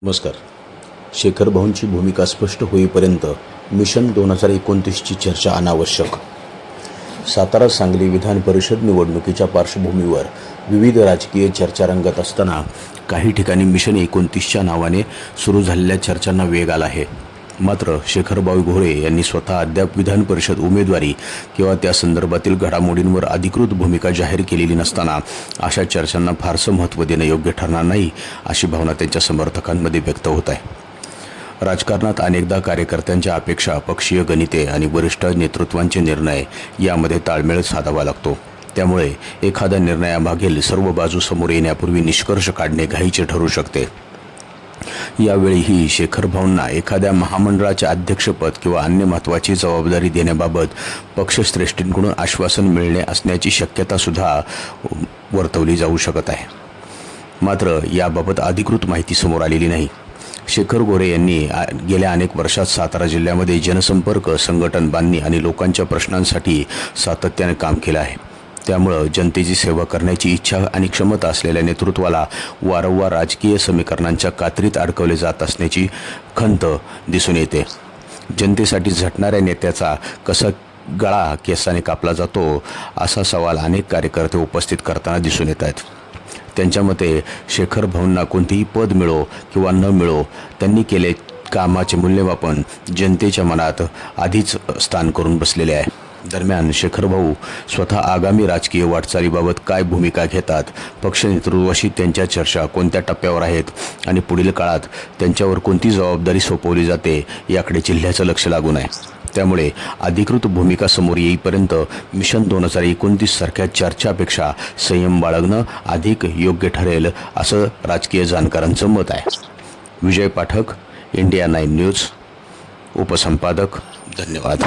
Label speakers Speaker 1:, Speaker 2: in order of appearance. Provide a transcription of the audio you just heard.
Speaker 1: नमस्कार. शेखर भाऊंची भूमिका स्पष्ट होईपर्यंत मिशन 2029ची चर्चा अनावश्यक. सातारा सांगली विधान परिषद निवडणुकीच्या पार्श्वभूमीवर विविध राजकीय चर्चा रंगत असताना काही ठिकाणी मिशन 29च्या नावाने सुरू झालेल्या चर्चांना वेग आला आहे. मात्र शेखरभाऊ घोळे यांनी स्वतः अद्याप विधान परिषद उमेदवारी किंवा त्या संदर्भातील घडामोडींवर अधिकृत भूमिका जाहीर केलेली नसताना अशा चर्चांना फारसं महत्त्व देणं योग्य ठरणार नाही, अशी भावना त्यांच्या समर्थकांमध्ये व्यक्त होत आहे. राजकारणात अनेकदा कार्यकर्त्यांच्या अपेक्षा, पक्षीय गणिते आणि वरिष्ठ नेतृत्वांचे निर्णय यामध्ये ताळमेळ साधावा लागतो. त्यामुळे एखाद्या निर्णयामागील सर्व बाजू समोर येण्यापूर्वी निष्कर्ष काढणे घाईचे ठरू शकते. यावेळीही शेखरभाऊंना एखाद्या महामंडळाचे अध्यक्षपद किंवा अन्य महत्त्वाची जबाबदारी देण्याबाबत पक्षश्रेष्ठींकडून आश्वासन मिळणे असण्याची शक्यतासुद्धा वर्तवली जाऊ शकत आहे. मात्र याबाबत अधिकृत माहिती समोर आलेली नाही. शेखर घोळे यांनी गेल्या अनेक वर्षात सातारा जिल्ह्यामध्ये जनसंपर्क, संघटन बांधणी आणि लोकांच्या प्रश्नांसाठी सातत्याने काम केलं आहे. त्यामुळं जनतेची सेवा करण्याची इच्छा आणि क्षमता असलेल्या नेतृत्वाला वारंवार राजकीय समीकरणांच्या कात्रीत अडकवले जात असण्याची खंत दिसून येते. जनतेसाठी झटणाऱ्या नेत्याचा कसा गळा केसाने कापला जातो, असा सवाल अनेक कार्यकर्ते उपस्थित करताना दिसून येत आहेत. त्यांच्या मते शेखर भाऊंना कोणतेही पद मिळो किंवा न मिळो, त्यांनी केले कामाचे मूल्यमापन जनतेच्या मनात आधीच स्थान करून बसलेले आहे. दरम्यान शेखरभाऊ स्वतः आगामी राजकीय वाटचालीबाबत काय भूमिका घेतात, पक्ष नेतृत्वाशी त्यांच्या चर्चा कोणत्या टप्प्यावर आहेत आणि पुढील काळात त्यांच्यावर कोणती जबाबदारी सोपवली जाते, याकडे जिल्ह्याचं लक्ष लागून आहे. त्यामुळे अधिकृत भूमिका समोर येईपर्यंत मिशन 2029 सारख्या चर्चापेक्षा संयम बाळगणं अधिक योग्य ठरेल, असं राजकीय जाणकारांचं मत आहे. विजय पाठक, इंडिया 9 न्यूज, उपसंपादक. धन्यवाद.